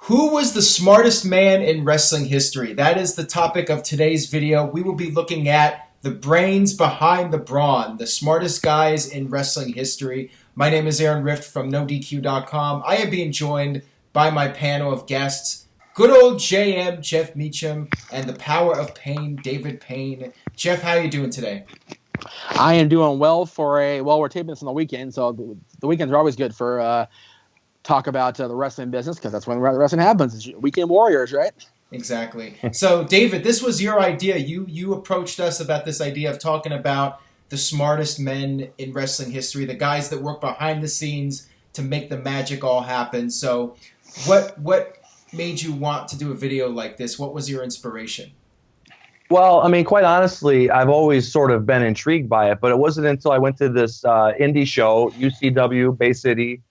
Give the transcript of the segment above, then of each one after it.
Who was the smartest man in wrestling history? That is the topic of today's video. We will be looking at the brains behind the brawn, the smartest guys in wrestling history. My name is Aaron Rift from NoDQ.com. I am being joined by my panel of guests, good old JM, Jeff Meacham, and the Power of Pain, David Payne. Jeff, how are you doing today? I am doing well we're taping this on the weekend, so the weekends are always good for talk about the wrestling business, because that's when wrestling happens. It's Weekend Warriors, right? Exactly. So, David, this was your idea. You approached us about this idea of talking about the smartest men in wrestling history, the guys that work behind the scenes to make the magic all happen. So, what made you want to do a video like this? What was your inspiration? Well, I mean, quite honestly, I've always sort of been intrigued by it, but it wasn't until I went to this indie show, UCW, Bay City,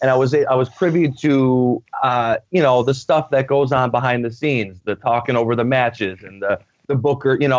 and I was privy to the stuff that goes on behind the scenes, the talking over the matches and the booker, and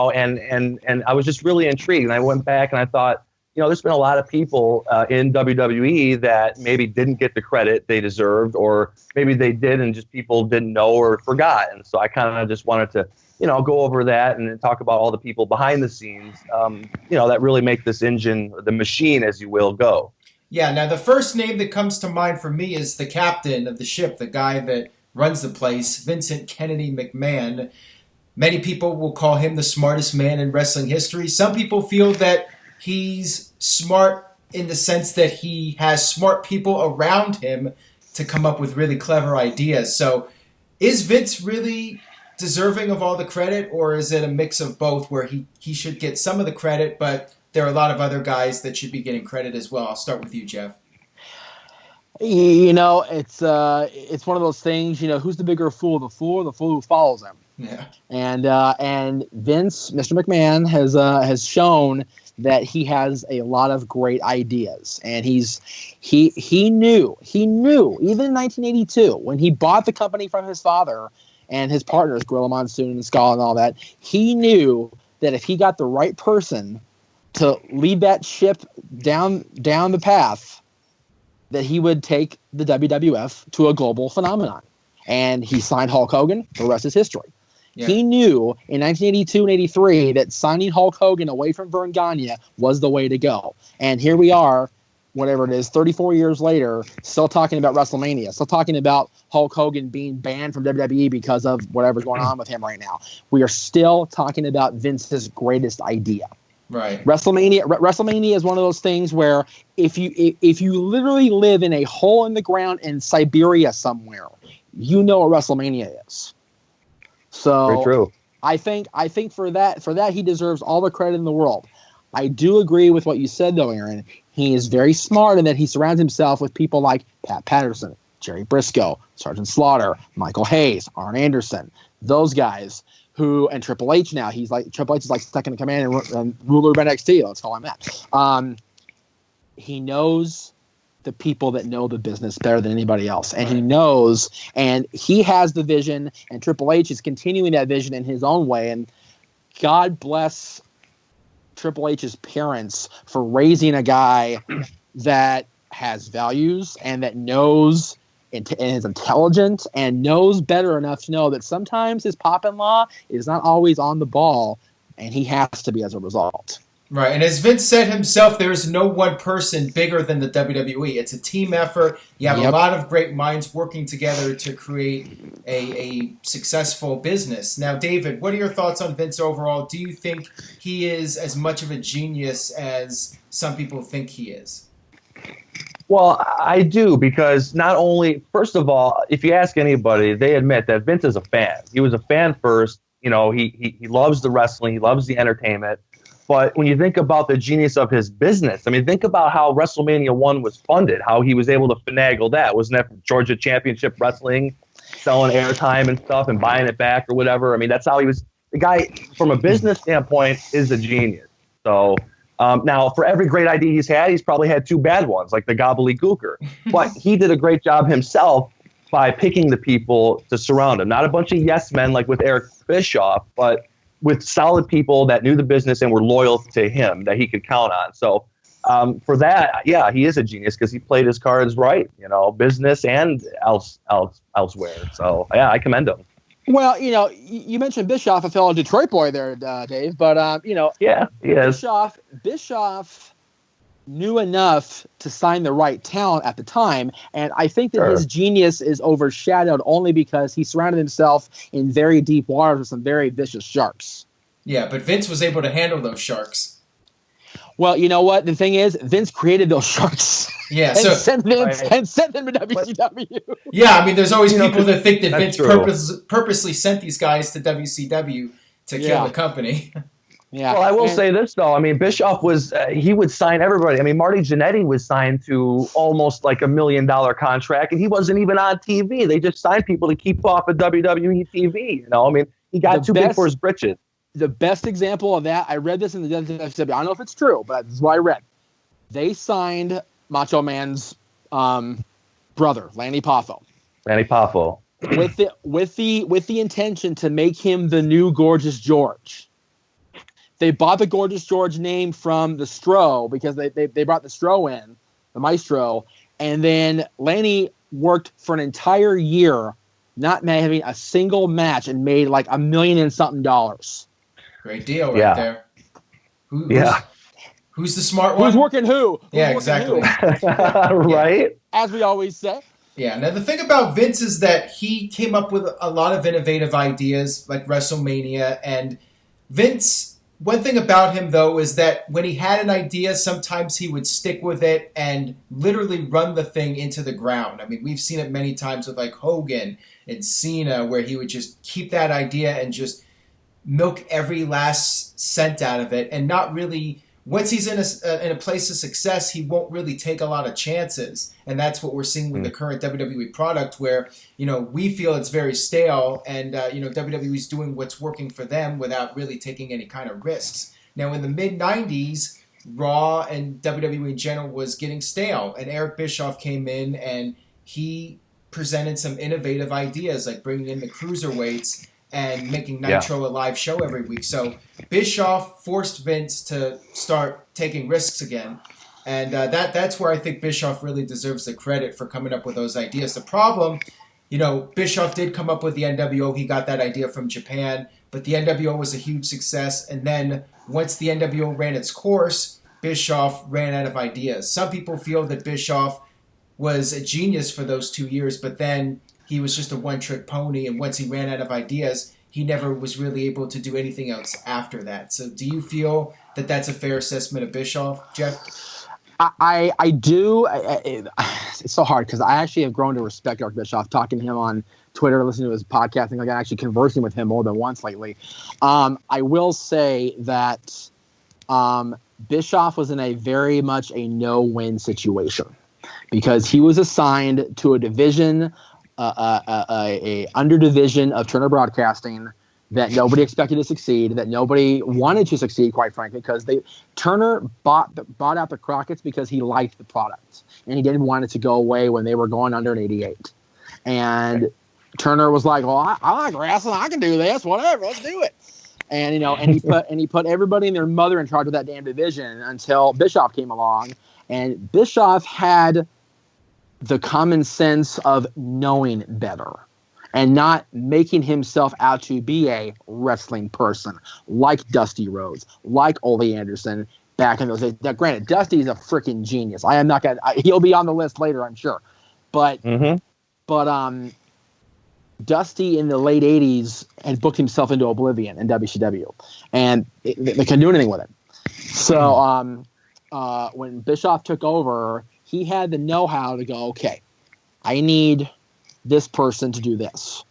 I was just really intrigued. And I went back and I thought, there's been a lot of people in WWE that maybe didn't get the credit they deserved, or maybe they did and just people didn't know or forgot. And so I kind of just wanted to, go over that and talk about all the people behind the scenes, that really make this engine, the machine, as you will, go. Yeah, now the first name that comes to mind for me is the captain of the ship, the guy that runs the place, Vincent Kennedy McMahon. Many people will call him the smartest man in wrestling history. Some people feel that he's smart in the sense that he has smart people around him to come up with really clever ideas. So is Vince really deserving of all the credit, or is it a mix of both where he should get some of the credit, but there are a lot of other guys that should be getting credit as well? I'll start with you, Jeff. It's one of those things, who's the bigger fool, the fool or the fool who follows him? Yeah. And Vince, Mr. McMahon, has shown that he has a lot of great ideas, and he knew even in 1982 when he bought the company from his father and his partners, Gorilla Monsoon and Skull and all that, he knew that if he got the right person to lead that ship down the path, that he would take the WWF to a global phenomenon. And he signed Hulk Hogan. The rest is history. Yeah. He knew in 1982 and 83 that signing Hulk Hogan away from Verne Gagne was the way to go. And here we are, whatever it is, 34 years later, still talking about WrestleMania, still talking about Hulk Hogan being banned from WWE because of whatever's going on with him right now. We are still talking about Vince's greatest idea. Right. WrestleMania is one of those things where if you literally live in a hole in the ground in Siberia somewhere, you know what WrestleMania is. So very true. I think for that he deserves all the credit in the world. I do agree with what you said though, Aaron. He is very smart in that he surrounds himself with people like Pat Patterson, Jerry Briscoe, Sergeant Slaughter, Michael Hayes, Arn Anderson, those guys. And Triple H now, Triple H is like second in command and ruler of NXT. Let's call him that. He knows the people that know the business better than anybody else, and he knows, and he has the vision, and Triple H is continuing that vision in his own way. And God bless Triple H's parents for raising a guy that has values and that knows and is intelligent and knows better enough to know that sometimes his pop-in-law is not always on the ball, and he has to be as a result. Right, and as Vince said himself, there is no one person bigger than the WWE. It's a team effort. You have a lot of great minds working together to create a successful business. Now, David, what are your thoughts on Vince overall? Do you think he is as much of a genius as some people think he is? Well, I do, because not only, first of all, if you ask anybody, they admit that Vince is a fan. He was a fan first. He loves the wrestling. He loves the entertainment. But when you think about the genius of his business, I mean, think about how WrestleMania 1 was funded, how he was able to finagle that. Wasn't that Georgia Championship Wrestling, selling airtime and stuff and buying it back or whatever? I mean, that's how he was. The guy, from a business standpoint, is a genius. So now, for every great idea he's probably had two bad ones, like the gobbledygooker. But he did a great job himself by picking the people to surround him. Not a bunch of yes men like with Eric Bischoff, but with solid people that knew the business and were loyal to him that he could count on. So For that, yeah, he is a genius because he played his cards right, business and elsewhere. So yeah, I commend him. Well, you mentioned Bischoff, a fellow Detroit boy there, Dave, but Yeah, he is. Bischoff knew enough to sign the right talent at the time, and I think that his genius is overshadowed only because he surrounded himself in very deep waters with some very vicious sharks. Yeah, but Vince was able to handle those sharks. Well, you know what? The thing is, Vince created those sharks. Yeah, and sent them to WCW. Yeah, I mean, there's always people that think that Vince true. purposely sent these guys to WCW to kill the company. Yeah. Well, I will say this though. I mean, Bischoff he would sign everybody. I mean, Marty Jannetty was signed to almost like $1 million contract, and he wasn't even on TV. They just signed people to keep off of WWE TV. I mean, he got too big for his britches. The best example of that, I read this in the WCW. I don't know if it's true, but this is what I read. They signed Macho Man's brother, Lanny Poffo. Lanny Poffo. with the intention to make him the new Gorgeous George. They bought the Gorgeous George name from the Stro because they brought the Stro in, the Maestro, and then Lanny worked for an entire year not having a single match and made like $1 million and something dollars. Great deal right there. Who's the smart one? Who's working who? Exactly. Right? As we always say. Yeah. Now, the thing about Vince is that he came up with a lot of innovative ideas like WrestleMania. And Vince, one thing about him, though, is that when he had an idea, sometimes he would stick with it and literally run the thing into the ground. I mean, we've seen it many times with like Hogan and Cena, where he would just keep that idea and just milk every last cent out of it and not really... Once he's in a place of success, he won't really take a lot of chances. And that's what we're seeing with the current WWE product where, we feel it's very stale and, WWE's doing what's working for them without really taking any kind of risks. Now, in the mid-90s, Raw and WWE in general was getting stale. And Eric Bischoff came in and he presented some innovative ideas like bringing in the cruiserweights and making Nitro a live show every week. So Bischoff forced Vince to start taking risks again. And that's where I think Bischoff really deserves the credit for coming up with those ideas. The problem, Bischoff did come up with the NWO. He got that idea from Japan. But the NWO was a huge success. And then once the NWO ran its course, Bischoff ran out of ideas. Some people feel that Bischoff was a genius for those 2 years, but then he was just a one-trick pony, and once he ran out of ideas, he never was really able to do anything else after that. So do you feel that that's a fair assessment of Bischoff, Jeff? I do. It's so hard because I actually have grown to respect Eric Bischoff, talking to him on Twitter, listening to his podcast, things like that, actually conversing with him more than once lately. I will say that Bischoff was in a very much a no-win situation because he was assigned to a division a under division of Turner Broadcasting that nobody expected to succeed, that nobody wanted to succeed, quite frankly, because Turner bought out the Crockett's because he liked the product and he didn't want it to go away when they were going under in '88. And Turner was like, "Well, I like wrestling. I can do this. Whatever, let's do it." And and he put everybody and their mother in charge of that damn division until Bischoff came along, and Bischoff had the common sense of knowing better and not making himself out to be a wrestling person like Dusty Rhodes, like Ole Anderson back in those days. Now, granted, Dusty's a freaking genius. I am not gonna. He'll be on the list later, I'm sure. But Dusty in the late '80s had booked himself into oblivion in WCW, and they couldn't do anything with it. So when Bischoff took over, he had the know-how to go, okay, I need this person to do this,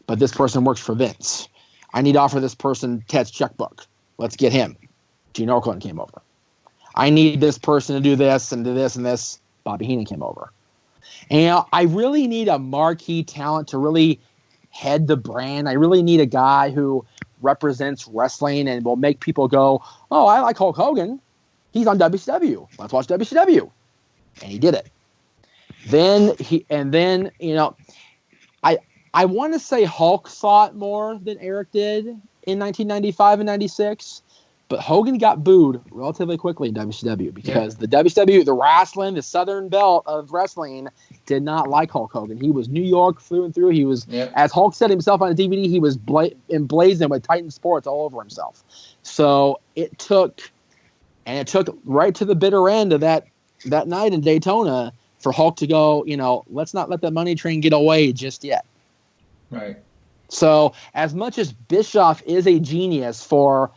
but this person works for Vince. I need to offer this person Ted's checkbook. Let's get him. Gene Okerlund came over. I need this person to do this and do this and this. Bobby Heenan came over. And I really need a marquee talent to really head the brand. I really need a guy who represents wrestling and will make people go, oh, I like Hulk Hogan. He's on WCW. Let's watch WCW. And he did it. I want to say Hulk saw it more than Eric did in 1995 and 96, But Hogan got booed relatively quickly in WCW because the WCW, the wrestling, the Southern Belt of wrestling, did not like Hulk Hogan. He was New York through and through. He was, as Hulk said himself on the DVD, he was emblazoned with Titan Sports all over himself. So it took right to the bitter end of that night in Daytona for Hulk to go, let's not let the money train get away just yet. Right. So as much as Bischoff is a genius for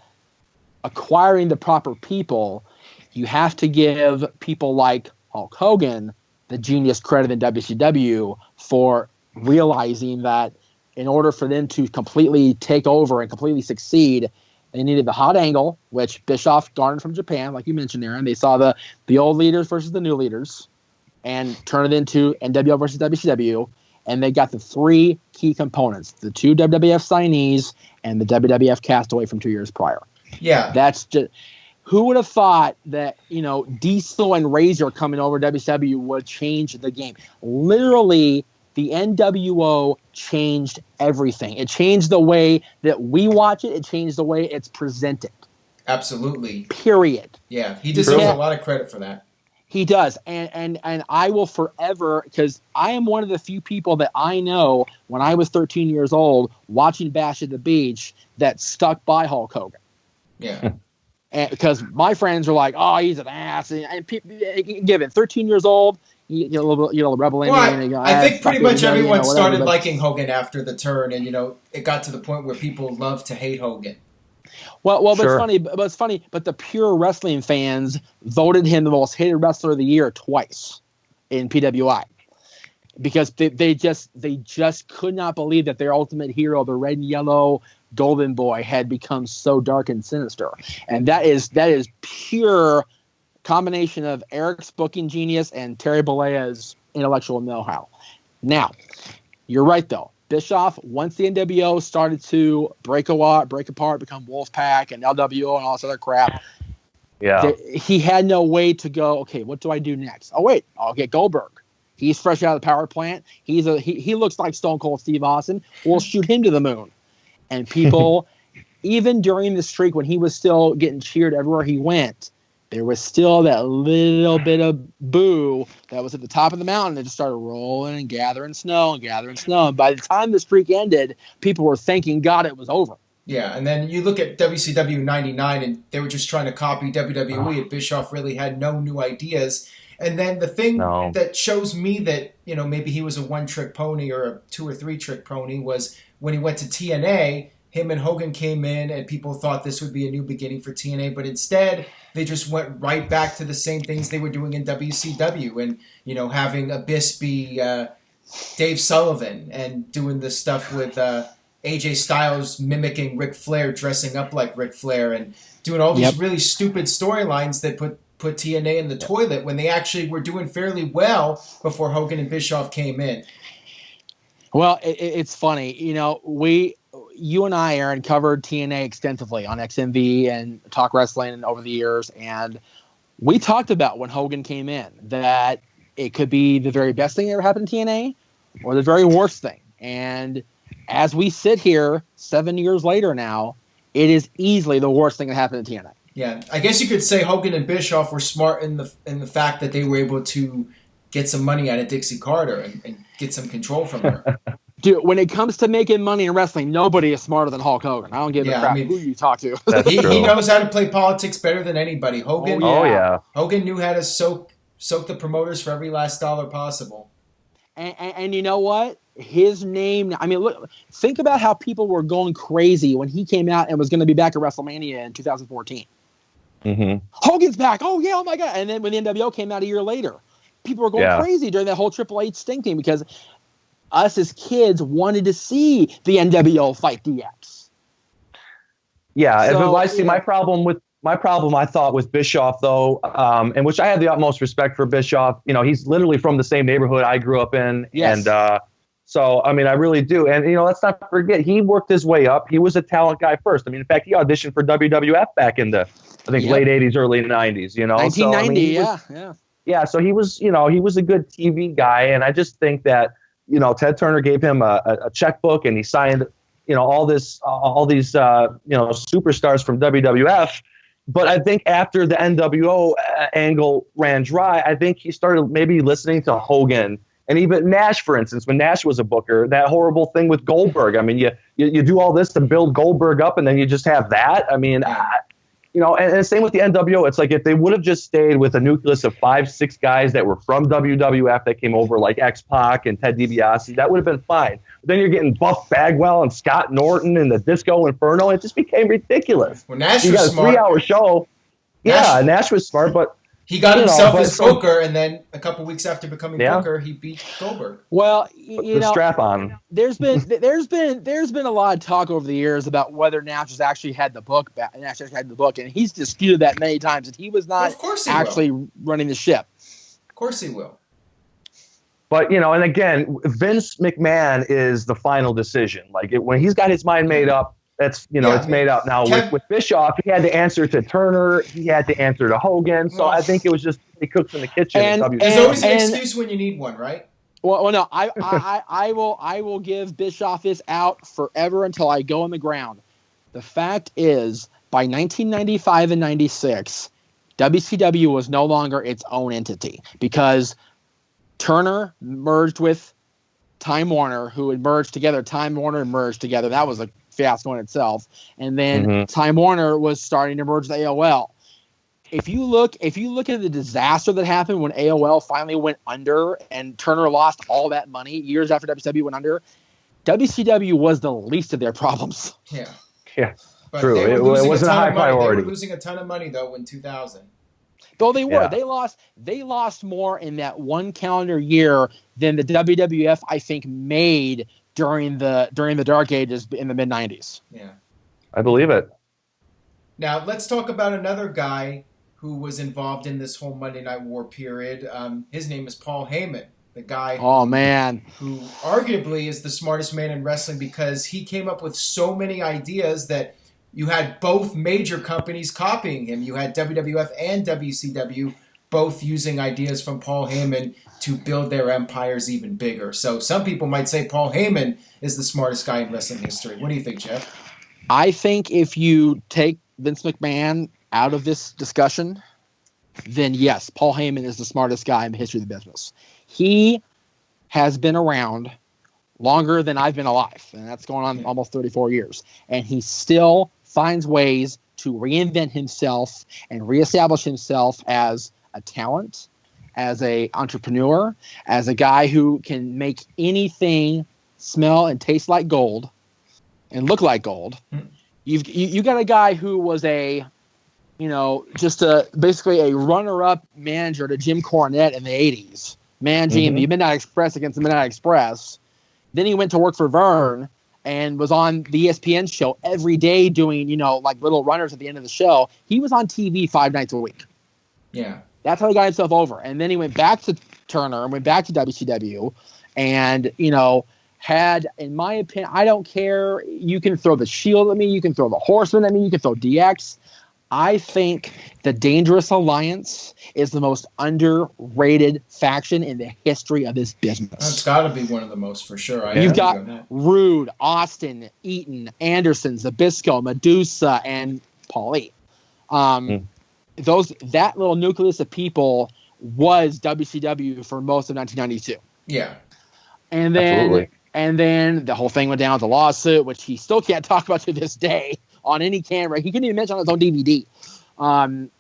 acquiring the proper people, you have to give people like Hulk Hogan the genius credit in WCW for realizing that in order for them to completely take over and completely succeed, they needed the hot angle, which Bischoff garnered from Japan, like you mentioned, Aaron. They saw the old leaders versus the new leaders and turn it into NWO versus WCW. And they got the three key components, the two WWF signees and the WWF castaway from 2 years prior. Yeah. That's just, who would have thought that, Diesel and Razor coming over WCW would change the game? Literally, the NWO changed everything. It changed the way that we watch it. It changed the way it's presented. Absolutely. Period. Yeah. He deserves a lot of credit for that. He does. And I will forever, because I am one of the few people that I know when I was 13 years old watching Bash at the Beach that stuck by Hulk Hogan. Yeah. And because my friends are like, oh, he's an ass. And people, given 13 years old, you get a little rebel in you. I think pretty much everyone started liking Hogan after the turn, and it got to the point where people love to hate Hogan. Well, sure. But it's funny. But the pure wrestling fans voted him the most hated wrestler of the year twice in PWI because they just could not believe that their ultimate hero, the red and yellow Golden Boy, had become so dark and sinister. And that is pure combination of Eric's booking genius and Terry Bollea's intellectual know-how. Now, you're right though. Bischoff, once the NWO started to break apart, become Wolfpack and LWO and all this other crap, he had no way to go, okay, what do I do next? Oh, wait, I'll get Goldberg. He's fresh out of the power plant. He looks like Stone Cold Steve Austin. We'll shoot him to the moon. And people, even during the streak when he was still getting cheered everywhere he went, there was still that little bit of boo that was at the top of the mountain that just started rolling and gathering snow. And by the time the streak ended, people were thanking God it was over. Yeah, and then you look at WCW 99, and they were just trying to copy WWE, and Bischoff really had no new ideas. And then the thing that shows me that, maybe he was a one-trick pony or a 2 or 3 trick pony was when he went to TNA, him and Hogan came in, and people thought this would be a new beginning for TNA, but instead they just went right back to the same things they were doing in WCW, and having Abyss be Dave Sullivan, and doing the stuff with AJ Styles mimicking Ric Flair, dressing up like Ric Flair, and doing all these really stupid storylines that put TNA in the toilet when they actually were doing fairly well before Hogan and Bischoff came in. Well, it's funny, you and I, Aaron, covered TNA extensively on XMV and Talk Wrestling over the years, and we talked about when Hogan came in that it could be the very best thing that ever happened to TNA or the very worst thing. And as we sit here 7 years later now, it is easily the worst thing that happened to TNA. Yeah, I guess you could say Hogan and Bischoff were smart in the fact that they were able to get some money out of Dixie Carter and get some control from her. Dude, when it comes to making money in wrestling, nobody is smarter than Hulk Hogan. I don't give a crap who you talk to. He knows how to play politics better than anybody. Hogan knew how to soak the promoters for every last dollar possible. And you know what? His name, look, think about how people were going crazy when he came out and was going to be back at WrestleMania in 2014. Mm-hmm. Hogan's back. Oh, yeah, oh my God. And then when the NWO came out a year later, people were going crazy during that whole Triple H Sting thing because us as kids wanted to see the NWO fight DX. Yeah, so, I see my problem I thought with Bischoff though, and which I have the utmost respect for Bischoff. He's literally from the same neighborhood I grew up in, and so I really do. And let's not forget he worked his way up. He was a talent guy first. In fact, he auditioned for WWF back in the late '80s, early '90s. 1990, yeah. So he was a good TV guy, and I just think that Ted Turner gave him a checkbook, and he signed all these superstars from WWF. But I think after the NWO angle ran dry, I think he started maybe listening to Hogan and even Nash, for instance, when Nash was a booker, that horrible thing with Goldberg. I mean, you do all this to build Goldberg up, and then you just have that. I mean, and same with the NWO. It's like if they would have just stayed with a nucleus of 5-6 guys that were from WWF that came over, like X-Pac and Ted DiBiase, that would have been fine. But then you're getting Buff Bagwell and Scott Norton and the Disco Inferno. It just became ridiculous. Well, Nash you was got a smart. 3-hour show. Nash was smart, but he got himself his Booker, and then a couple weeks after becoming Booker, he beat Goldberg. Well, strap on. There's been a lot of talk over the years about whether Nash has actually had the book back. Nash actually had the book, and he's disputed that many times that he was not running the ship. Of course he will. But and again, Vince McMahon is the final decision. Like when he's got his mind made up. That's it's made up now. With Bischoff, he had to answer to Turner. He had to answer to Hogan. So I think it was just he cooks in the kitchen. There's always an excuse when you need one, right? Well, no. I will give Bischoff this out forever until I go on the ground. The fact is, by 1995 and 96, WCW was no longer its own entity because Turner merged with Time Warner, who had merged together. Time Warner merged together. That was a fiasco in itself. And then Time Warner was starting to merge with AOL. If you look at the disaster that happened when AOL finally went under and Turner lost all that money years after WCW went under, WCW was the least of their problems. Yeah. But true. It wasn't a high priority. They were losing a ton of money though in 2000. Though they were, they lost more in that one calendar year than the WWF I think made during the dark ages in the mid 90s. Yeah, I believe it. Now let's talk about another guy who was involved in this whole Monday Night War period. His name is Paul Heyman, the guy. Oh man, who arguably is the smartest man in wrestling because he came up with so many ideas that you had both major companies copying him. You had WWF and WCW both using ideas from Paul Heyman to build their empires even bigger. So some people might say Paul Heyman is the smartest guy in wrestling history. What do you think, Jeff? I think if you take Vince McMahon out of this discussion, then yes, Paul Heyman is the smartest guy in the history of the business. He has been around longer than I've been alive, and that's going on almost 34 years. And he still finds ways to reinvent himself and reestablish himself as a talent, as a entrepreneur, as a guy who can make anything smell and taste like gold and look like gold. You got a guy who was basically a runner-up manager to Jim Cornette in the 80s, managing the Midnight Express against the Midnight Express. Then he went to work for Vern and was on the ESPN show every day doing, like little runners at the end of the show. He was on TV 5 nights a week. Yeah. That's how he got himself over. And then he went back to Turner and went back to WCW and, had, in my opinion, I don't care. You can throw the Shield at me. You can throw the Horsemen at me. You can throw DX. I think the Dangerous Alliance is the most underrated faction in the history of this business. It's got to be one of the most for sure. You've got Rude, Austin, Eaton, Anderson, Zbyszko, Medusa, and Paulie. That little nucleus of people was WCW for most of 1992. Yeah. And then the whole thing went down with the lawsuit, which he still can't talk about to this day on any camera. He couldn't even mention on his own DVD. And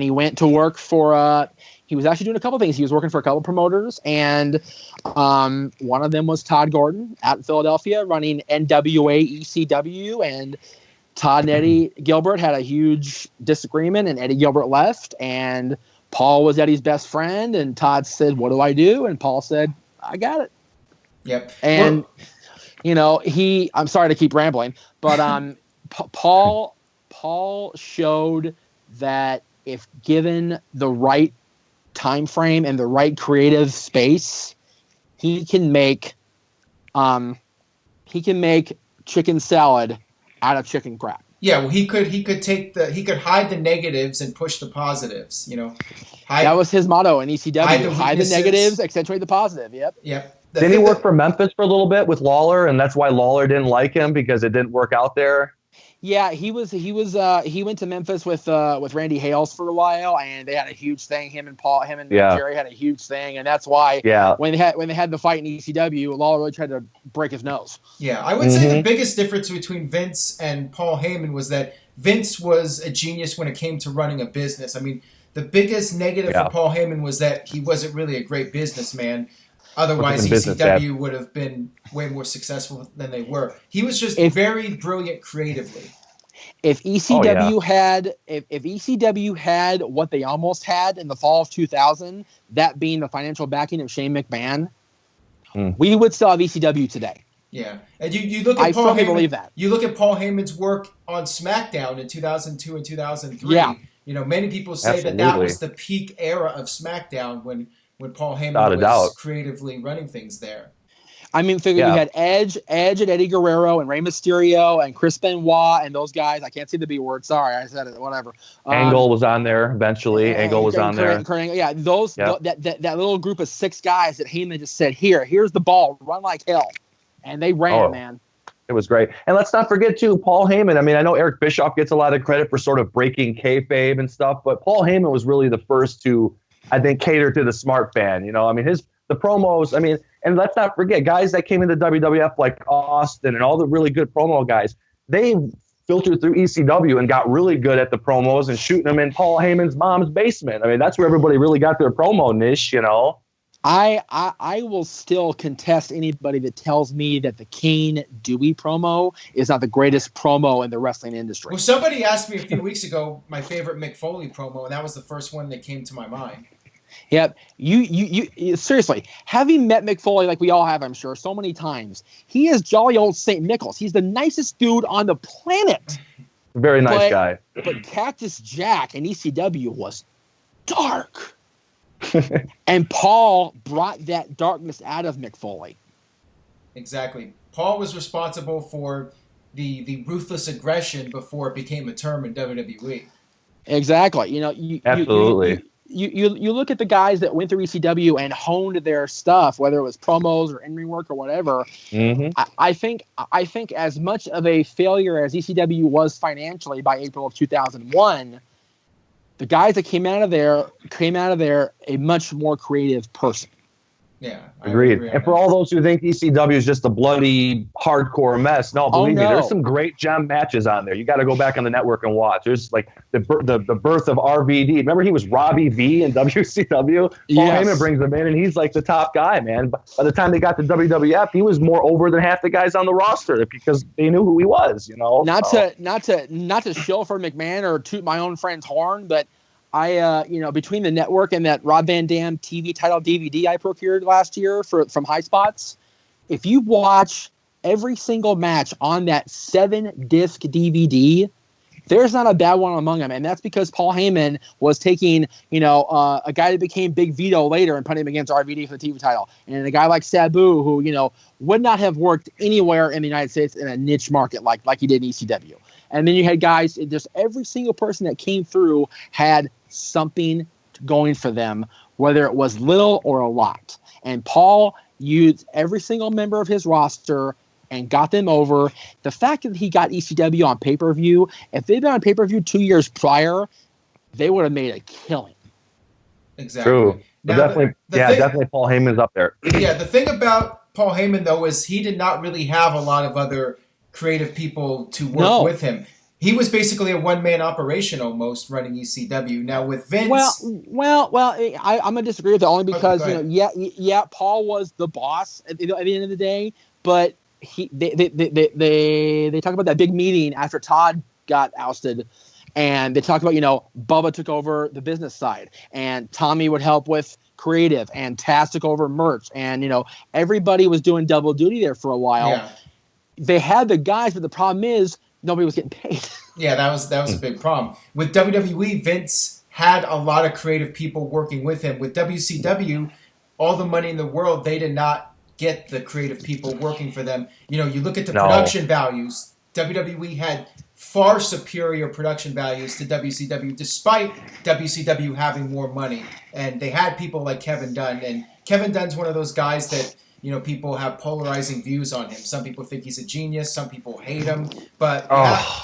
he went to work for he was actually doing a couple things. He was working for a couple promoters, and one of them was Todd Gordon out in Philadelphia running NWA ECW, and Todd and Eddie Gilbert had a huge disagreement, and Eddie Gilbert left, and Paul was Eddie's best friend, and Todd said, "What do I do?" And Paul said, "I got it." Yep. And I'm sorry to keep rambling, but Paul showed that if given the right time frame and the right creative space, he can make chicken salad out of chicken crap. Yeah, well, he could hide the negatives and push the positives. That was his motto in ECW: hide the negatives, accentuate the positive. Yep. Didn't he work for Memphis for a little bit with Lawler, and that's why Lawler didn't like him because it didn't work out there? Yeah, he went to Memphis with Randy Hales for a while, and they had a huge thing. Him and Yeah. Jerry had a huge thing, and that's why Yeah. when they had the fight in ECW, Lawler really tried to break his nose. Yeah, I would say the biggest difference between Vince and Paul Heyman was that Vince was a genius when it came to running a business. I mean, the biggest negative for Paul Heyman was that he wasn't really a great businessman. Otherwise, ECW would have been way more successful than they were. He was just very brilliant creatively. If ECW had what they almost had in the fall of 2000, that being the financial backing of Shane McMahon, we would still have ECW today. Yeah, and you look at Paul Heyman. Believe that. You look at Paul Heyman's work on SmackDown in 2002 and 2003. Yeah. You know, many people say that was the peak era of SmackDown when Paul Heyman was creatively running things there. I mean, you had Edge and Eddie Guerrero and Rey Mysterio and Chris Benoit and those guys. I can't see the B word. Sorry, I said it. Whatever. Angle was on there eventually. Angle was on there. That little group of 6 guys that Heyman just said, here's the ball, run like hell, and they ran, man. It was great. And let's not forget, too, Paul Heyman. I mean, I know Eric Bischoff gets a lot of credit for sort of breaking kayfabe and stuff, but Paul Heyman was really the first to, I think, cater to the smart fan. You know, I mean, the promos, I mean, and let's not forget, guys that came into WWF like Austin and all the really good promo guys, they filtered through ECW and got really good at the promos and shooting them in Paul Heyman's mom's basement. I mean, that's where everybody really got their promo niche, you know. I will still contest anybody that tells me that the Kane Dewey promo is not the greatest promo in the wrestling industry. Well, somebody asked me a few weeks ago my favorite Mick Foley promo, and that was the first one that came to my mind. Yep. You seriously, having met Mick Foley like we all have, I'm sure, so many times, he is jolly old St. Nicholas. He's the nicest dude on the planet. Very nice guy. But Cactus Jack in ECW was dark. And Paul brought that darkness out of Mick Foley. Exactly. Paul was responsible for the ruthless aggression before it became a term in WWE. Exactly. You know, absolutely. You look at the guys that went through ECW and honed their stuff, whether it was promos or in-ring work or whatever. I think as much of a failure as ECW was financially by April of 2001, the guys that came out of there a much more creative person. Yeah, agreed. And for all those who think ECW is just a bloody hardcore mess, no, believe me, there's some great gem matches on there. You got to go back on the network and watch. There's like the birth of RVD. Remember, he was Robbie V in WCW. Paul Heyman brings him in, and he's like the top guy, man. By the time they got to WWF, he was more over than half the guys on the roster because they knew who he was. You know, not to shill for McMahon or toot my own friend's horn, but between the network and that Rob Van Dam TV title DVD I procured last year from High Spots, if you watch every single match on that 7-disc DVD, there's not a bad one among them. And that's because Paul Heyman was taking, a guy that became Big Vito later and putting him against RVD for the TV title. And a guy like Sabu, who, would not have worked anywhere in the United States in a niche market like he did in ECW. And then you had guys, just every single person that came through had something going for them, whether it was little or a lot. And Paul used every single member of his roster and got them over. The fact that he got ECW on pay-per-view, if they'd been on pay-per-view 2 years prior, they would have made a killing. Exactly. True. Now, definitely Paul Heyman's up there. Yeah, the thing about Paul Heyman, though, is he did not really have a lot of other creative people to work with him. He was basically a one-man operation almost running ECW. Now with Vince, I'm gonna disagree with that only because Paul was the boss at the end of the day, but they talk about that big meeting after Todd got ousted, and they talk about Bubba took over the business side, and Tommy would help with creative, and Taz took over merch, and everybody was doing double duty there for a while. Yeah. They had the guys, but the problem is nobody was getting paid. Yeah, that was a big problem. With WWE, Vince had a lot of creative people working with him. With WCW, all the money in the world, they did not get the creative people working for them. You look at the production values. WWE had far superior production values to WCW, despite WCW having more money. And they had people like Kevin Dunn. And Kevin Dunn's one of those guys that, people have polarizing views on him. Some people think he's a genius. Some people hate him. But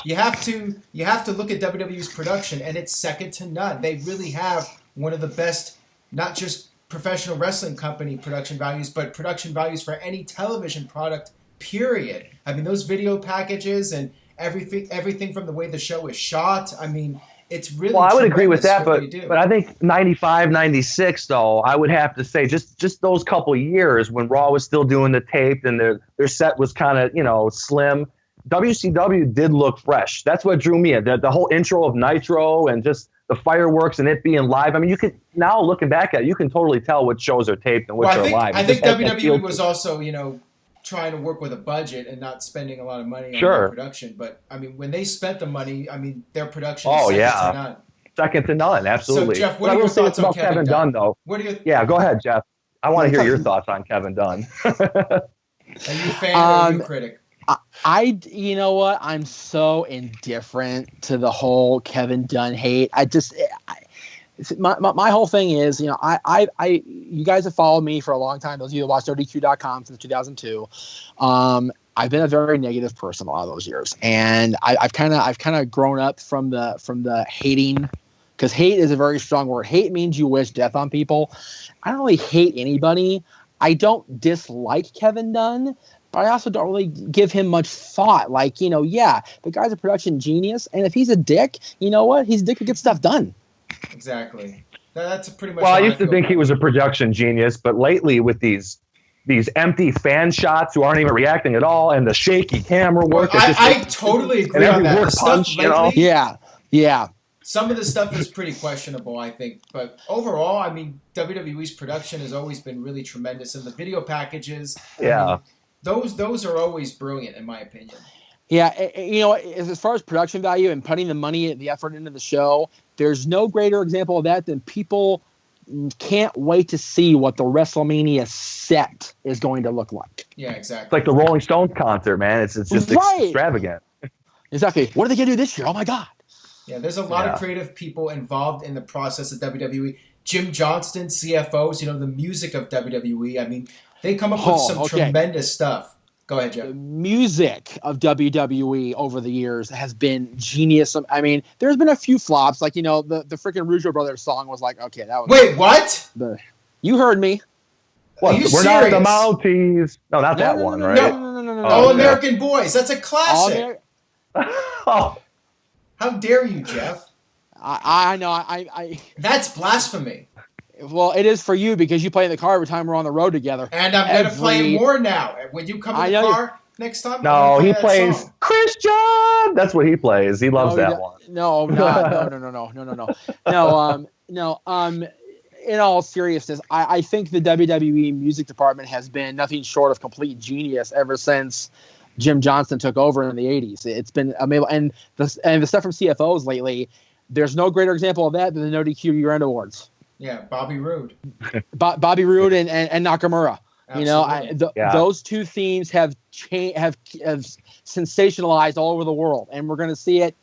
you have to look at WWE's production, and it's second to none. They really have one of the best, not just professional wrestling company production values, but production values for any television product, period. I mean, those video packages and everything from the way the show is shot. I mean, it's really. Well, I would agree with that, but I think 95, 96, though, I would have to say just those couple years when Raw was still doing the tape and their set was kind of slim. WCW did look fresh. That's what drew me in. The whole intro of Nitro and just the fireworks and it being live. I mean, you could now looking back at it, you can totally tell what shows are taped and which are live. I think WWE was also trying to work with a budget and not spending a lot of money on their production. But I mean, when they spent the money, I mean, their production is second to none. Second to none, absolutely. So Jeff, what are your thoughts on Kevin Dunn? Though? Yeah, go ahead, Jeff. I want to hear your thoughts on Kevin Dunn. Are you a fan or are you a critic? You know what? I'm so indifferent to the whole Kevin Dunn hate. My whole thing is, you guys have followed me for a long time. Those of you that watched ODQ.com since 2002. I've been a very negative person a lot of those years, and I've kind of grown up from the hating, because hate is a very strong word. Hate means you wish death on people. I don't really hate anybody. I don't dislike Kevin Dunn, but I also don't really give him much thought. Like, the guy's a production genius, and if he's a dick, you know what? He's a dick who gets stuff done. Exactly. That's pretty much. Well, I used to think he was a production genius, but lately with these empty fan shots who aren't even reacting at all, and the shaky camera work. I totally agree on that. The stuff lately, yeah. Some of the stuff is pretty questionable, I think. But overall, I mean, WWE's production has always been really tremendous, and the video packages. Yeah. I mean, those are always brilliant, in my opinion. Yeah, as far as production value and putting the money, the effort into the show, there's no greater example of that than people can't wait to see what the WrestleMania set is going to look like. Yeah, exactly. It's like the Rolling Stones concert, man. It's just extravagant. Exactly. What are they going to do this year? Oh, my God. Yeah, there's a lot of creative people involved in the process of WWE. Jim Johnston, CFOs, the music of WWE. I mean, they come up with some tremendous stuff. Go ahead, Jeff. The music of WWE over the years has been genius. I mean, there's been a few flops. Like, the freaking Rougeau Brothers song was like, okay, that was... Wait, what? You heard me. What, we're serious? Not the Mounties. No, not that one, right? No. All American Boys. That's a classic. Oh. How dare you, Jeff? I know. That's blasphemy. Well, it is for you because you play in the car every time we're on the road together. And I'm going to play more now. When you come in the car next time, no, he plays Christian. That's what he plays. He loves that one. No. In all seriousness, I think the WWE music department has been nothing short of complete genius ever since Jim Johnston took over in the 80s. It's been amazing. And the stuff from CFOs lately, there's no greater example of that than the No DQ Year-End Awards. Yeah, Bobby Roode. Bobby Roode and Nakamura. Absolutely. Those two themes have sensationalized all over the world, and we're going to see it,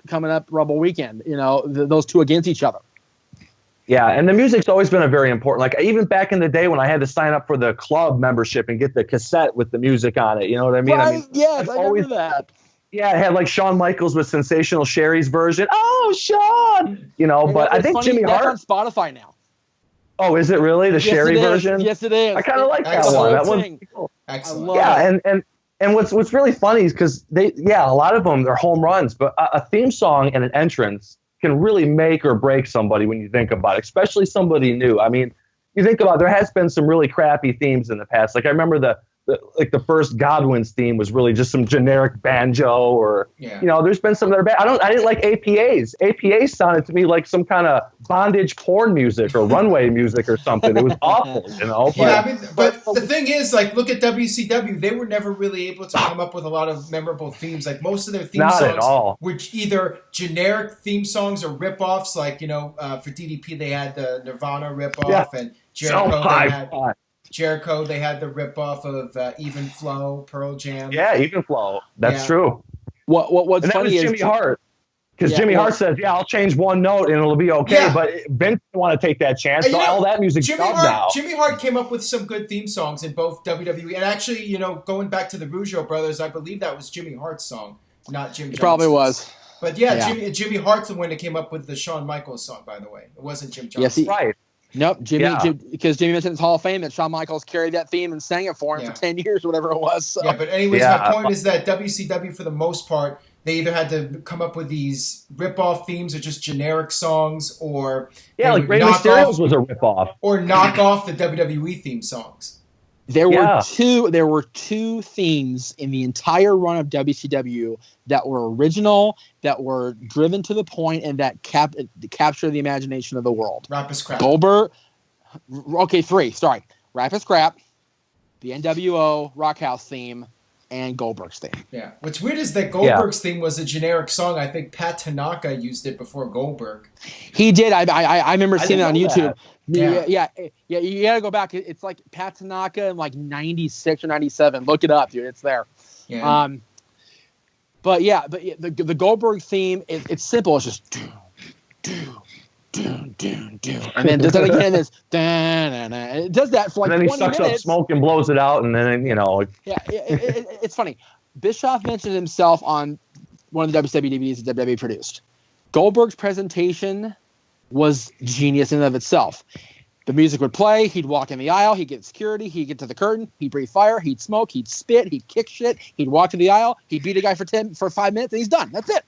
coming up Rumble weekend. Those two against each other. Yeah, and the music's always been a very important. Like even back in the day when I had to sign up for the club membership and get the cassette with the music on it. You know what I mean? Right? Yes, I remember that. Yeah, it had like Shawn Michaels with Sensational Sherry's version. Oh, Shawn! But I think Jimmy Hart. That's on Spotify now. Oh, is it really the Sherry version? Yes, it is. I kind of like that one. That one's cool. Excellent. Yeah, and what's really funny is because a lot of them they're home runs, but a theme song and an entrance can really make or break somebody when you think about it, especially somebody new. I mean, you think about there has been some really crappy themes in the past. Like I remember the first Godwin's theme was really just some generic banjo or, there's been some that are bad. I didn't like APAs. APAs sounded to me like some kind of bondage porn music or runway music or something. It was awful, But the thing is, like, look at WCW. They were never really able to come up with a lot of memorable themes. Like most of their theme songs were either generic theme songs or rip-offs. Like, for DDP, they had the Nirvana rip-off and Jericho, they had the rip-off of Even Flow, Pearl Jam. Yeah, Even Flow. That's true. What's funny is Jimmy Hart. Because Jimmy Hart says, "Yeah, I'll change one note and it'll be okay." Yeah. But Vince didn't want to take that chance. And, So all that music's done now. Jimmy Hart came up with some good theme songs in both WWE and actually, going back to the Rougeau brothers, I believe that was Jimmy Hart's song, not Jim Johnson's. It probably was. But Jimmy Hart's the one that came up with the Shawn Michaels song, by the way. It wasn't Jim Johnson. Yes, Right. Nope, because Jimmy mentioned his Hall of Fame that Shawn Michaels carried that theme and sang it for him for 10 years, whatever it was. So. Yeah, but anyways, my point is that WCW, for the most part, they either had to come up with these rip-off themes or just generic songs, or like Rey Mysterio's was a rip-off, or knock off the WWE theme songs. There were two themes in the entire run of WCW that were original, that were driven to the point, and that captured the imagination of the world. Rap is Crap. Goldberg. Okay, 3. Sorry, Rap is Crap, the NWO Rockhouse theme, and Goldberg's theme. Yeah. What's weird is that Goldberg's theme was a generic song. I think Pat Tanaka used it before Goldberg. He did. I remember seeing it on YouTube. Yeah. You gotta go back. It's like Pat Tanaka in like 96 or 97. Look it up, dude. It's there. Yeah. But the Goldberg theme, it's simple. It's just and then does that again. It's it does that for like 20 minutes. And then he sucks up smoke and blows it out, and then it's funny. Bischoff mentioned himself on one of the WCW DVDs that WWE produced. Goldberg's presentation was genius in and of itself. The music would play, he'd walk in the aisle, he'd get security, he'd get to the curtain, he'd breathe fire, he'd smoke, he'd spit, he'd kick shit, he'd walk to the aisle, he'd beat a guy for 5 minutes, and he's done. That's it.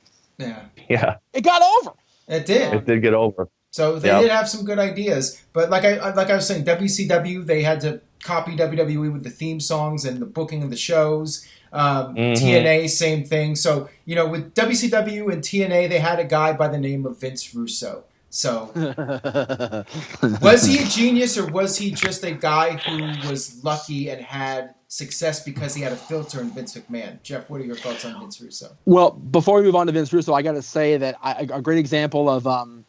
Yeah. It got over. It did. It did get over. So they did have some good ideas, but like I was saying, WCW, they had to copy WWE with the theme songs and the booking of the shows. TNA, same thing. So with WCW and TNA, they had a guy by the name of Vince Russo. So was he a genius, or was he just a guy who was lucky and had success because he had a filter in Vince McMahon? Jeff, what are your thoughts on Vince Russo? Well, before we move on to Vince Russo, I got to say that a great example of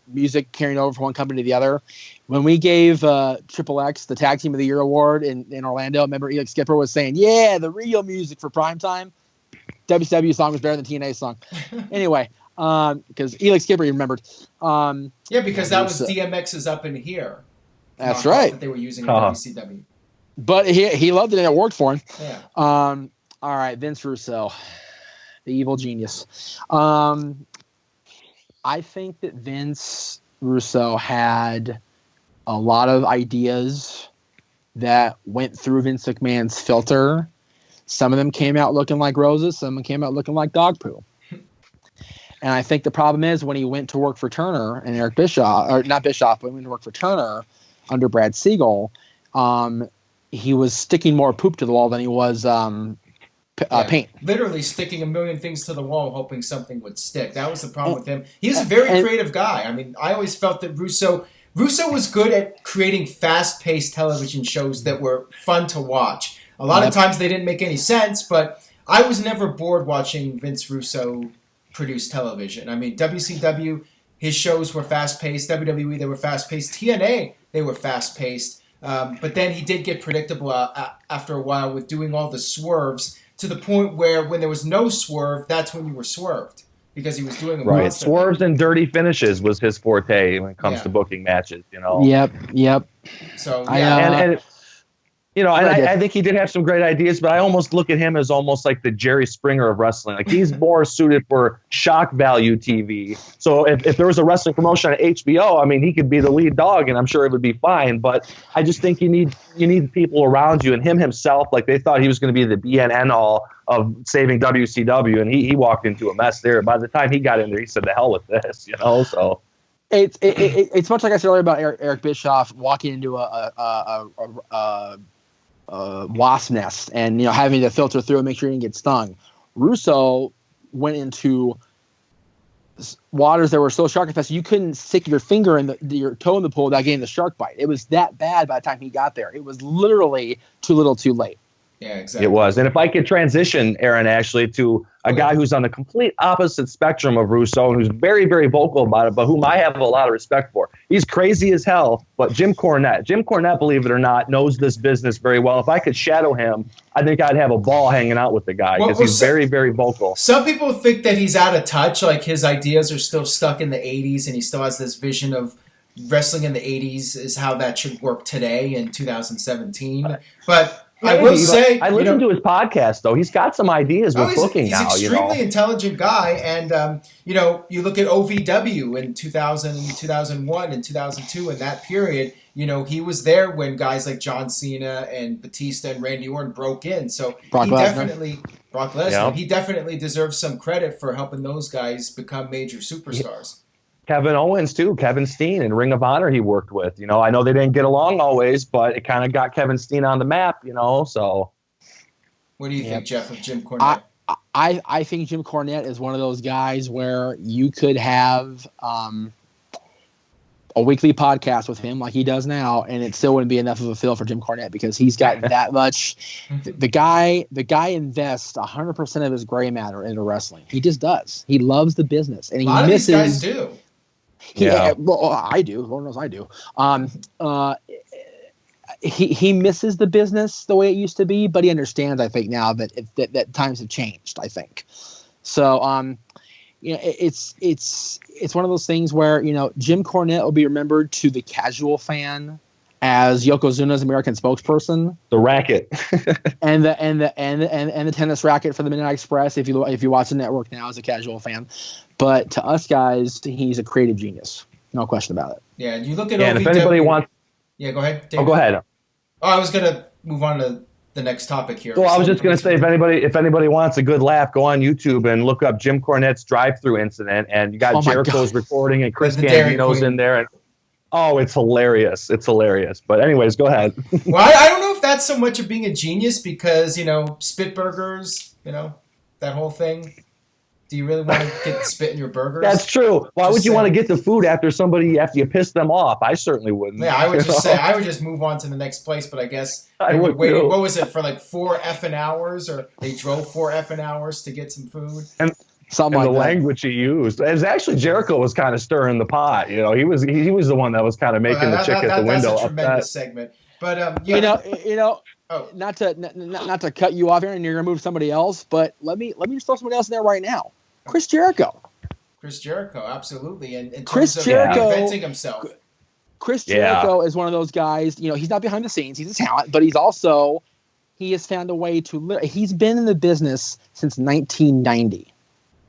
music carrying over from one company to the other. When we gave Triple X the Tag Team of the Year award in Orlando, remember Elix Skipper was saying, "Yeah, the real music for primetime." WCW song was better than TNA song. Anyway. Because Elix Skipper, you remembered. Because that was DMX's Up in Here. That's right. That they were using in WCW. But he loved it and it worked for him. Yeah. All right, Vince Russo, the evil genius. I think that Vince Russo had a lot of ideas that went through Vince McMahon's filter. Some of them came out looking like roses. Some of them came out looking like dog poo. And I think the problem is when he went to work for Turner and Eric Bischoff, or not Bischoff, but he went to work for Turner under Brad Siegel, he was sticking more poop to the wall than he was paint. Literally sticking a million things to the wall, hoping something would stick. That was the problem with him. He was a very creative guy. I mean, I always felt that Russo was good at creating fast-paced television shows that were fun to watch. A lot of times they didn't make any sense, but I was never bored watching Vince Russo produce television. I mean, WCW, his shows were fast-paced. WWE, they were fast-paced. TNA, they were fast-paced. But then he did get predictable after a while with doing all the swerves, to the point where when there was no swerve, that's when you were swerved, because he was doing them right. Swerves and dirty finishes was his forte when it comes to booking matches. Yep. So I think he did have some great ideas, but I almost look at him as almost like the Jerry Springer of wrestling. Like, he's more suited for shock value TV. So if there was a wrestling promotion on HBO, I mean, he could be the lead dog, and I'm sure it would be fine. But I just think you need people around you, and him himself. Like, they thought he was going to be the be and end all of saving WCW, and he walked into a mess there. By the time he got in there, he said, "The hell with this," So. It's much like I said earlier about Eric Bischoff walking into a wasp nest and having to filter through and make sure you didn't get stung. Russo went into waters that were so shark infested you couldn't stick your finger in your toe in the pool without getting the shark bite. It was that bad by the time he got there. It was literally too little, too late. Yeah, exactly. It was. And if I could transition, Aaron, actually, to a guy who's on the complete opposite spectrum of Russo and who's very, very vocal about it, but whom I have a lot of respect for. He's crazy as hell, but Jim Cornette. Jim Cornette, believe it or not, knows this business very well. If I could shadow him, I think I'd have a ball hanging out with the guy because he's very, very vocal. Some people think that he's out of touch, like his ideas are still stuck in the 80s and he still has this vision of wrestling in the 80s is how that should work today in 2017. But I will say, I listened to his podcast though. He's got some ideas with booking now. He's an extremely intelligent guy, and you look at OVW in 2000, 2001, and 2002, in that period. He was there when guys like John Cena and Batista and Randy Orton broke in. So Brock Lesnar. He definitely deserves some credit for helping those guys become major superstars. Kevin Owens too, Kevin Steen in Ring of Honor he worked with. I know they didn't get along always, but it kind of got Kevin Steen on the map, so. What do you think, Jeff, of Jim Cornette? I think Jim Cornette is one of those guys where you could have a weekly podcast with him like he does now, and it still wouldn't be enough of a fill for Jim Cornette because he's got that much. The guy invests 100% of his gray matter into wrestling. He just does. He loves the business, and he misses. A lot of these guys do. Well, I do. Lord knows I do. He misses the business the way it used to be, but he understands, I think, now that times have changed. I think so. It's one of those things where Jim Cornette will be remembered to the casual fan as Yokozuna's American spokesperson, the racket, and the tennis racket for the Midnight Express. If you watch the network now as a casual fan, but to us guys, he's a creative genius, no question about it. Yeah, you look at and if anybody wants, go ahead. David. Go ahead. Oh, I was gonna move on to the next topic here. Well, I was just going to say, if anybody wants a good laugh, go on YouTube and look up Jim Cornette's drive-through incident, and you got Jericho's recording and Chris Gambino's in there, and it's hilarious. It's hilarious. But anyways, go ahead. Well, I don't know if that's so much of being a genius because spit burgers, that whole thing. Do you really want to get spit in your burgers? That's true. Why would you want to get the food after you piss them off? I certainly wouldn't. Yeah, I would just say I would just move on to the next place. But I guess they were waiting. What was it for? Like 4 effing hours, or they drove 4 effing hours to get some food. And the language he used. It's actually Jericho was kind of stirring the pot. He was the one that was kind of making the chick at the window. That's a tremendous segment. But not to cut you off here, and you're gonna move somebody else. But let me just throw somebody else in there right now. Chris Jericho, absolutely, and in Chris terms Jericho of reinventing himself. Chris Jericho is one of those guys. He's not behind the scenes; he's a talent, but he has found a way to. He's been in the business since 1990,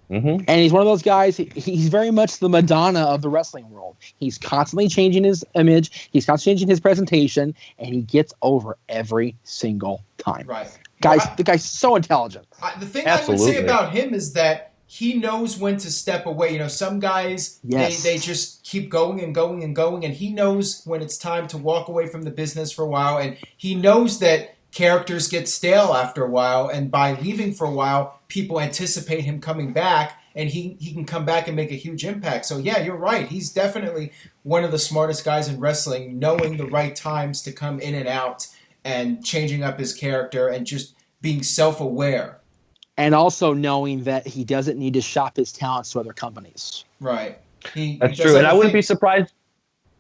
and he's one of those guys. He's very much the Madonna of the wrestling world. He's constantly changing his image. He's constantly changing his presentation, and he gets over every single time. Right, the guy's so intelligent. The thing I would say about him is that he knows when to step away. Some guys, they just keep going and going and going, and he knows when it's time to walk away from the business for a while, and he knows that characters get stale after a while, and by leaving for a while, people anticipate him coming back, and he can come back and make a huge impact. So yeah, you're right. He's definitely one of the smartest guys in wrestling, knowing the right times to come in and out and changing up his character and just being self-aware. And also knowing that he doesn't need to shop his talents to other companies. Right. That's true. And I wouldn't be surprised.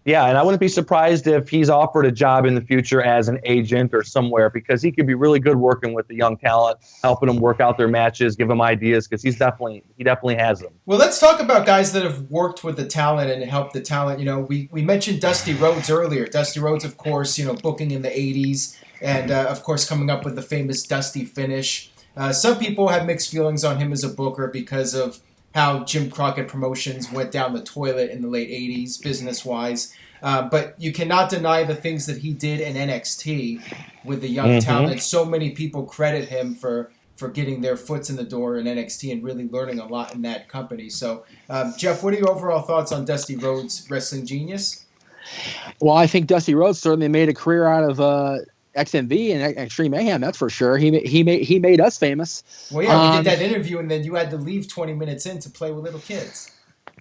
Yeah, and I wouldn't be surprised if he's offered a job in the future as an agent or somewhere, because he could be really good working with the young talent, helping them work out their matches, give them ideas, because he definitely has them. Well, let's talk about guys that have worked with the talent and helped the talent. We mentioned Dusty Rhodes earlier. Dusty Rhodes, of course, booking in the 80s, and of course coming up with the famous Dusty finish. Some people have mixed feelings on him as a booker because of how Jim Crockett Promotions went down the toilet in the late 80s, business-wise. But you cannot deny the things that he did in NXT with the young talent. So many people credit him for getting their foots in the door in NXT and really learning a lot in that company. So, Jeff, what are your overall thoughts on Dusty Rhodes' wrestling genius? Well, I think Dusty Rhodes certainly made a career out of XMV and Extreme Mayhem, that's for sure. He made us famous. Well, yeah, we did that interview, and then you had to leave 20 minutes in to play with little kids.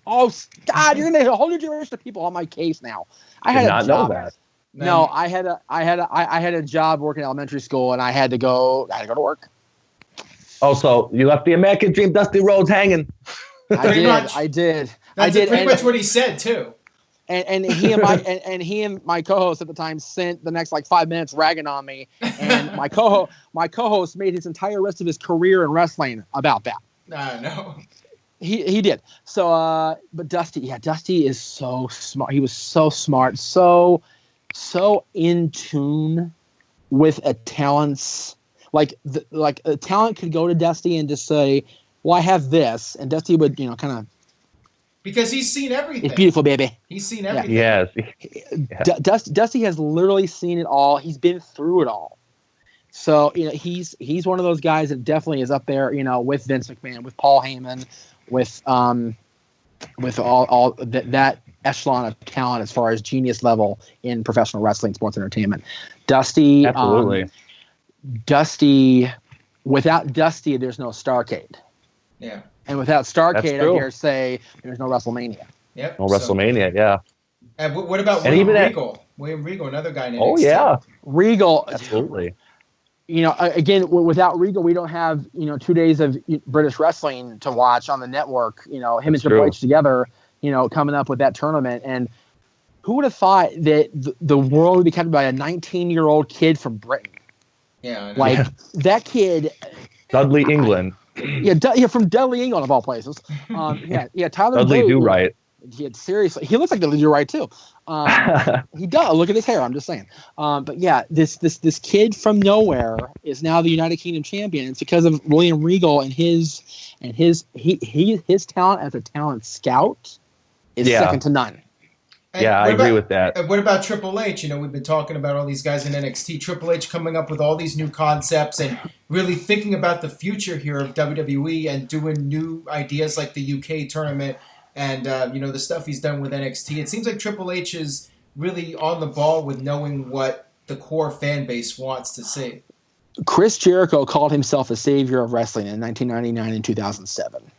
Oh God, you're gonna have a whole new generation of people on my case now. I had did not know that. No, I had a job working in elementary school, and I had to go to work. Also, you left the American dream, Dusty Rhodes hanging. I did. That's pretty much what he said too. And he and my co-host at the time spent the next like 5 minutes ragging on me, and my co-host made his entire rest of his career in wrestling about that. No. He did. So, but Dusty is so smart. He was so smart, so in tune with a talent's like a talent could go to Dusty and just say, "Well, I have this," and Dusty would kind of. Because he's seen everything. It's beautiful, baby. He's seen everything. Yes. Dusty has literally seen it all. He's been through it all. So he's one of those guys that definitely is up there, with Vince McMahon, with Paul Heyman, with all that echelon of talent as far as genius level in professional wrestling, sports entertainment. Dusty, absolutely. Without Dusty, there's no Starrcade. Yeah. And without Starrcade, I dare say there's no WrestleMania. Yep. No WrestleMania, yeah. And what about William Regal? William Regal, another guy in NXT. Oh, yeah. Regal. Absolutely. Again, without Regal, we don't have, 2 days of British wrestling to watch on the network. Him and Triple H together, coming up with that tournament. And who would have thought that the world would be captured by a 19-year-old kid from Britain? Yeah. I know. That kid. Dudley England. From Dudley, England, of all places. Tyler Dudley Do-Right. Seriously, he looks like Dudley Do-Right too. He does. Look at his hair. I'm just saying. But yeah, this kid from nowhere is now the United Kingdom champion. It's because of William Regal and his talent as a talent scout is second to none. And I agree with that. And what about Triple H? We've been talking about all these guys in NXT. Triple H coming up with all these new concepts and really thinking about the future here of WWE and doing new ideas like the UK tournament and the stuff he's done with NXT. It seems like Triple H is really on the ball with knowing what the core fan base wants to see. Chris Jericho called himself a savior of wrestling in 1999 and 2007.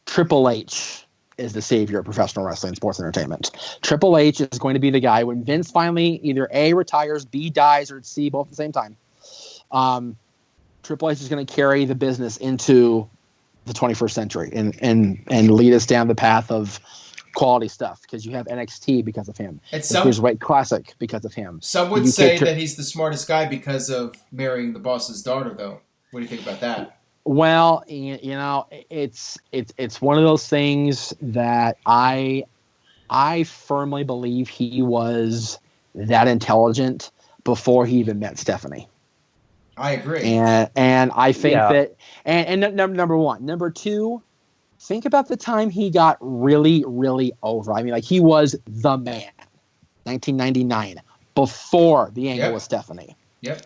Triple H is the savior of professional wrestling and sports entertainment. Triple H is going to be the guy when Vince finally either A, retires, B, dies, or C, both at the same time. Triple H is going to carry the business into the 21st century and lead us down the path of quality stuff because you have NXT because of him. And Cruiserweight Classic because of him. Some would say that he's the smartest guy because of marrying the boss's daughter, though. What do you think about that? Well, it's one of those things that I firmly believe he was that intelligent before he even met Stephanie. I agree. And I think that and number one. Number two, think about the time he got really, really over. I mean, like he was the man. 1999, before the angle with Stephanie. Yep.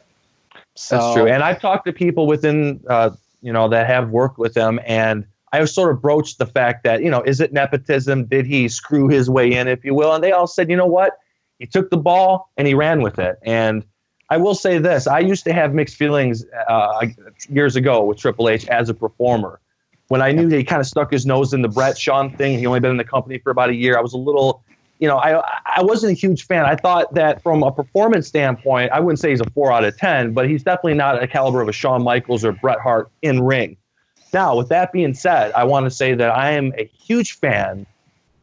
So, that's true. And I've talked to people within that have worked with him, and I sort of broached the fact that, is it nepotism? Did he screw his way in, if you will? And they all said, you know what? He took the ball and he ran with it. And I will say this. I used to have mixed feelings years ago with Triple H as a performer. When I knew that he kind of stuck his nose in the Brett Sean thing, he only been in the company for about a year, I was a little, I wasn't a huge fan. I thought that from a performance standpoint, I wouldn't say he's a 4 out of 10, but he's definitely not a caliber of a Shawn Michaels or Bret Hart in ring. Now, with that being said, I want to say that I am a huge fan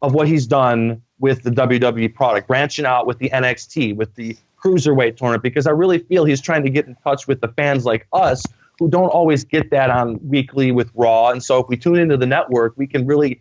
of what he's done with the WWE product, branching out with the NXT, with the Cruiserweight tournament, because I really feel he's trying to get in touch with the fans like us who don't always get that on weekly with Raw. And so if we tune into the network, we can really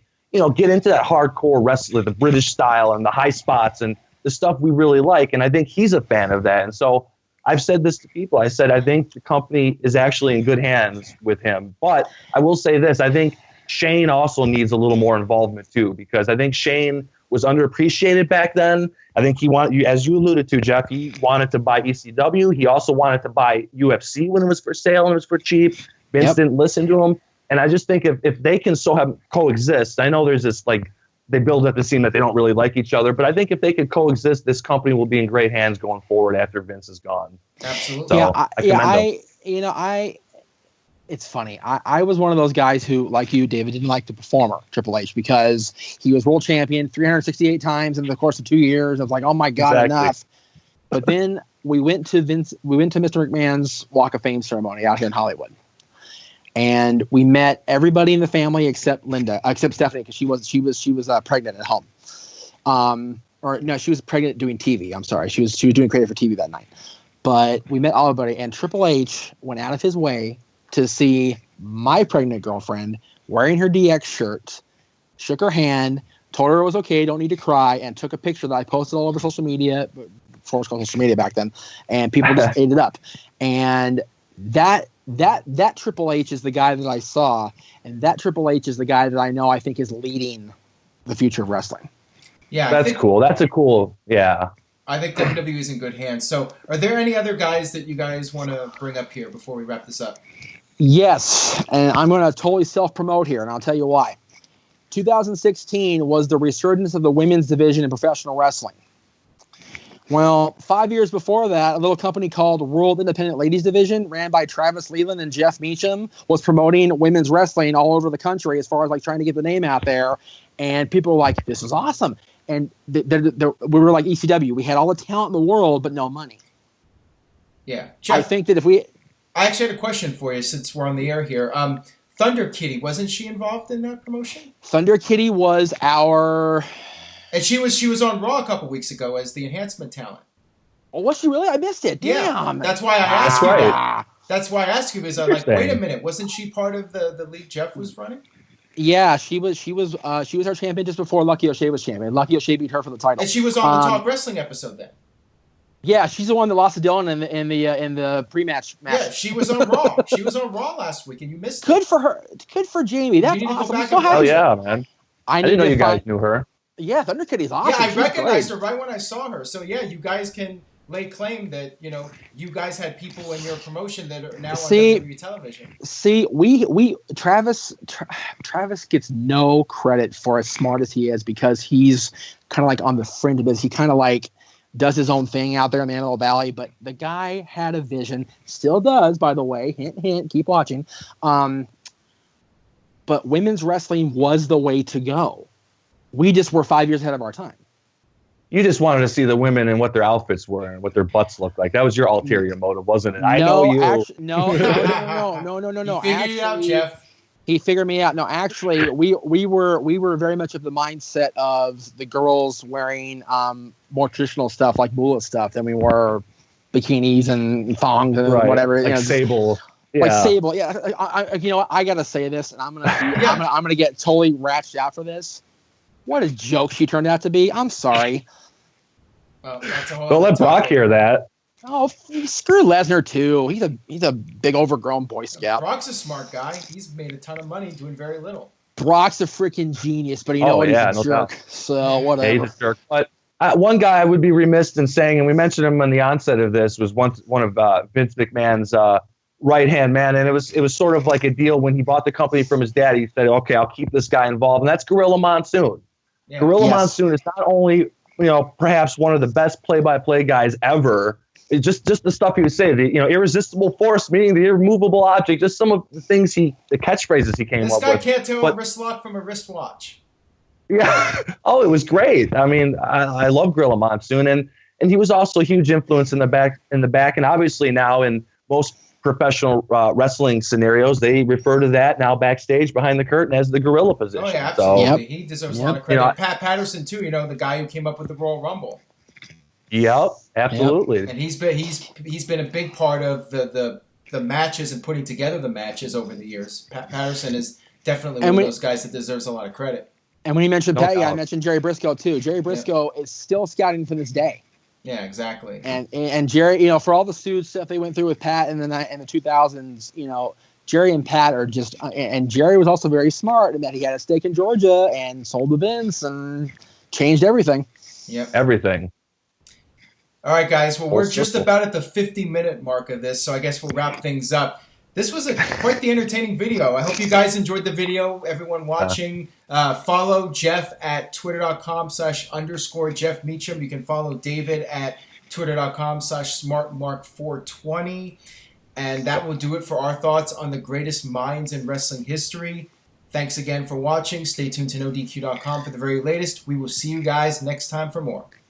get into that hardcore wrestling, the British style and the high spots and the stuff we really like. And I think he's a fan of that. And so I've said this to people. I said, I think the company is actually in good hands with him. But I will say this. I think Shane also needs a little more involvement too, because I think Shane was underappreciated back then. I think he wanted, as you alluded to, Jeff, he wanted to buy ECW. He also wanted to buy UFC when it was for sale and it was for cheap. Vince didn't listen to him. And I just think if they can coexist, I know there's this they build up the scene that they don't really like each other, but I think if they could coexist, this company will be in great hands going forward after Vince is gone. Absolutely. So, it's funny. I was one of those guys who, like you, David, didn't like the performer, Triple H, because he was world champion 368 times in the course of 2 years. I was like, oh my God, enough. But then we went to Mr. McMahon's Walk of Fame ceremony out here in Hollywood. And we met everybody in the family except Stephanie, because she was pregnant at home. Or no, she was pregnant doing TV. I'm sorry, she was doing creative for TV that night. But we met everybody, and Triple H went out of his way to see my pregnant girlfriend wearing her DX shirt, shook her hand, told her it was okay, don't need to cry, and took a picture that I posted all over social media, before it was called social media back then, and people just ate it up. And that Triple H is the guy that I saw, and that Triple H is the guy that I know I think is leading the future of wrestling. Yeah, that's cool. That's a cool, yeah. I think WWE is in good hands. So, are there any other guys that you guys want to bring up here before we wrap this up? Yes, and I'm going to totally self-promote here, and I'll tell you why. 2016 was the resurgence of the women's division in professional wrestling. Well, 5 years before that, a little company called World Independent Ladies Division, ran by Travis Leland and Jeff Meacham, was promoting women's wrestling all over the country as far as like trying to get the name out there. And people were like, this is awesome. And we were like ECW. We had all the talent in the world, but no money. Yeah. Jeff, I think that if we... I actually had a question for you since we're on the air here. Thunder Kitty, wasn't she involved in that promotion? Thunder Kitty was our... And she was on Raw a couple weeks ago as the enhancement talent. Oh, was she really? I missed it. Damn. Yeah, that's why I asked you. Right. That's why I asked you, because I'm like, wait a minute, wasn't she part of the league Jeff was running? Yeah, she was our champion just before Lucky O'Shea was champion. Lucky O'Shea beat her for the title. And she was on the Talk Wrestling episode then. Yeah, she's the one that lost to Dylan in the pre-match match. Yeah, she was on Raw. She was on Raw last week, and you missed it. Good for her. Good for Jamie. That's awesome. Oh yeah, man. I didn't know you guys knew her. Yeah, Thunder Kitty's awesome. Yeah, I recognized her right when I saw her. So yeah, you guys can lay claim that you guys had people in your promotion that are now on WWE television. See, Travis gets no credit for as smart as he is, because he's kind of like on the fringe of this. He kind of like does his own thing out there in the Antelope Valley, but the guy had a vision, still does, by the way. Hint, hint. Keep watching. But women's wrestling was the way to go. We just were 5 years ahead of our time. You just wanted to see the women and what their outfits were and what their butts looked like. That was your ulterior motive, wasn't it? I know you. No. You figured it out, Jeff. He figured me out. No, actually, we were very much of the mindset of the girls wearing more traditional stuff like Moolah stuff than we were bikinis and thongs and whatever. Like Sable. Yeah. Like Sable. Yeah. I gotta say this, and I'm gonna get totally ratcheted out for this. What a joke she turned out to be. I'm sorry. Well, that's a whole Don't let Brock hear that. Oh, screw Lesnar too. He's a big overgrown Boy Scout. Brock's a smart guy. He's made a ton of money doing very little. Brock's a freaking genius, but he's a jerk. Doubt. So whatever. Yeah, he's a jerk. But one guy I would be remiss in saying, and we mentioned him on the onset of this, was one of Vince McMahon's right hand man, and it was sort of like a deal when he bought the company from his dad. He said, "Okay, I'll keep this guy involved," and that's Gorilla Monsoon. Yeah. Gorilla Monsoon is not only perhaps one of the best play-by-play guys ever. It's just the stuff he would say, irresistible force, meaning the immovable object, just some of the things the catchphrases he came up with. This guy can't tell a wrist lock from a wristwatch. Yeah. Oh, it was great. I mean, I love Gorilla Monsoon, and he was also a huge influence in the back, and obviously now in most professional wrestling scenarios, they refer to that now backstage behind the curtain as the gorilla position. Oh yeah, absolutely. He deserves a lot of credit. Pat Patterson too, the guy who came up with the Royal Rumble. Yep, absolutely. Yep. And he's been a big part of the matches and putting together the matches over the years. Pat Patterson is definitely one of those guys that deserves a lot of credit. And when he mentioned Pat, I mentioned Jerry Briscoe too. Jerry Briscoe is still scouting to this day. Yeah, exactly. And Jerry, for all the suits stuff they went through with Pat in the 2000s, Jerry and Pat are just, and Jerry was also very smart in that he had a stake in Georgia and sold to Vince and changed everything. Yep. Everything. All right, guys. Well, we're just about at the 50-minute mark of this, so I guess we'll wrap things up. This was quite the entertaining video. I hope you guys enjoyed the video. Everyone watching, follow Jeff at twitter.com/_Jeff Meacham. You can follow David at twitter.com/SmartMark420. And that will do it for our thoughts on the greatest minds in wrestling history. Thanks again for watching. Stay tuned to NoDQ.com for the very latest. We will see you guys next time for more.